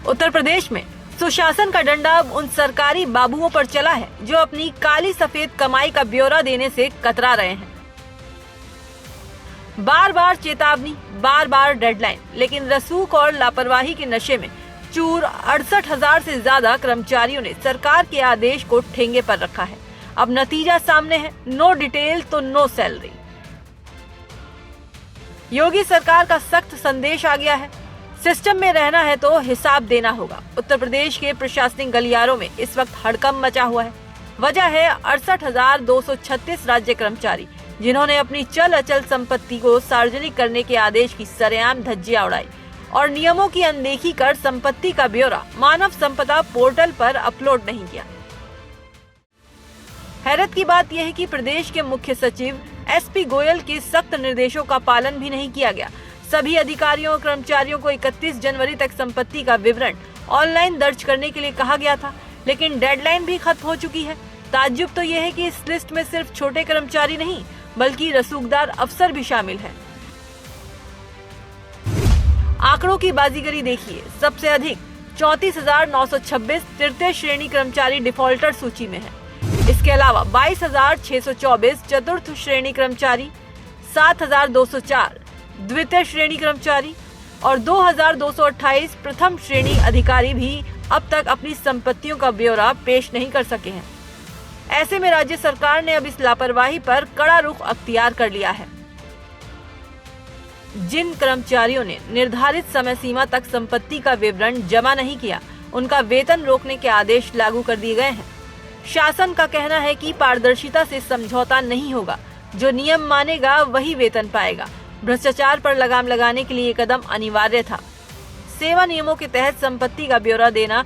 उत्तर प्रदेश में सुशासन का डंडा अब उन सरकारी बाबुओं पर चला है जो अपनी काली सफेद कमाई का ब्यौरा देने से कतरा रहे हैं। बार बार चेतावनी, बार बार डेडलाइन, लेकिन रसूख और लापरवाही के नशे में चूर 68,000 से ज्यादा कर्मचारियों ने सरकार के आदेश को ठेंगे पर रखा है। अब नतीजा सामने है, नो डिटेल तो नो सैलरी। योगी सरकार का सख्त संदेश आ गया है, सिस्टम में रहना है तो हिसाब देना होगा। उत्तर प्रदेश के प्रशासनिक गलियारों में इस वक्त हड़कंप मचा हुआ है। वजह है 68,236 राज्य कर्मचारी जिन्होंने अपनी चल अचल संपत्ति को सार्वजनिक करने के आदेश की सरेआम धज्जियां उड़ाई और नियमों की अनदेखी कर संपत्ति का ब्यौरा मानव संपदा पोर्टल पर अपलोड नहीं किया। हैरत की बात यह है कि प्रदेश के मुख्य सचिव एसपी गोयल के सख्त निर्देशों का पालन भी नहीं किया गया। सभी अधिकारियों और कर्मचारियों को 31 जनवरी तक संपत्ति का विवरण ऑनलाइन दर्ज करने के लिए कहा गया था, लेकिन डेडलाइन भी खत्म हो चुकी है। ताज्जुब तो यह है कि इस लिस्ट में सिर्फ छोटे कर्मचारी नहीं बल्कि रसूखदार अफसर भी शामिल हैं। आंकड़ों की बाजीगरी देखिए, सबसे अधिक 34,926 तृतीय श्रेणी कर्मचारी डिफॉल्टर सूची में है। इसके अलावा 22,624 चतुर्थ श्रेणी कर्मचारी, 7,204 द्वितीय श्रेणी कर्मचारी और 2,228 प्रथम श्रेणी अधिकारी भी अब तक अपनी संपत्तियों का ब्यौरा पेश नहीं कर सके हैं। ऐसे में राज्य सरकार ने अब इस लापरवाही पर कड़ा रुख अख्तियार कर लिया है। जिन कर्मचारियों ने निर्धारित समय सीमा तक संपत्ति का विवरण जमा नहीं किया, उनका वेतन रोकने के आदेश लागू कर दिए गए हैं। शासन का कहना है कि पारदर्शिता से समझौता नहीं होगा, जो नियम मानेगा वही वेतन पाएगा। भ्रष्टाचार पर लगाम लगाने के लिए ये कदम अनिवार्य था। सेवा नियमों के तहत संपत्ति का ब्यौरा देना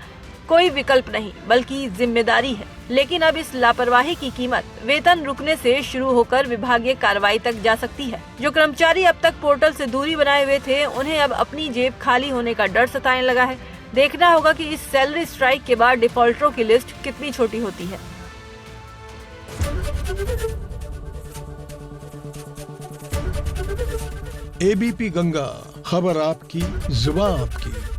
कोई विकल्प नहीं बल्कि जिम्मेदारी है, लेकिन अब इस लापरवाही की कीमत वेतन रुकने से शुरू होकर विभागीय कार्रवाई तक जा सकती है। जो कर्मचारी अब तक पोर्टल से दूरी बनाए हुए थे, उन्हें अब अपनी जेब खाली होने का डर सताने लगा है। देखना होगा कि इस सैलरी स्ट्राइक के बाद डिफॉल्टरों की लिस्ट कितनी छोटी होती है। एबीपी गंगा, खबर आपकी, जुबान आपकी।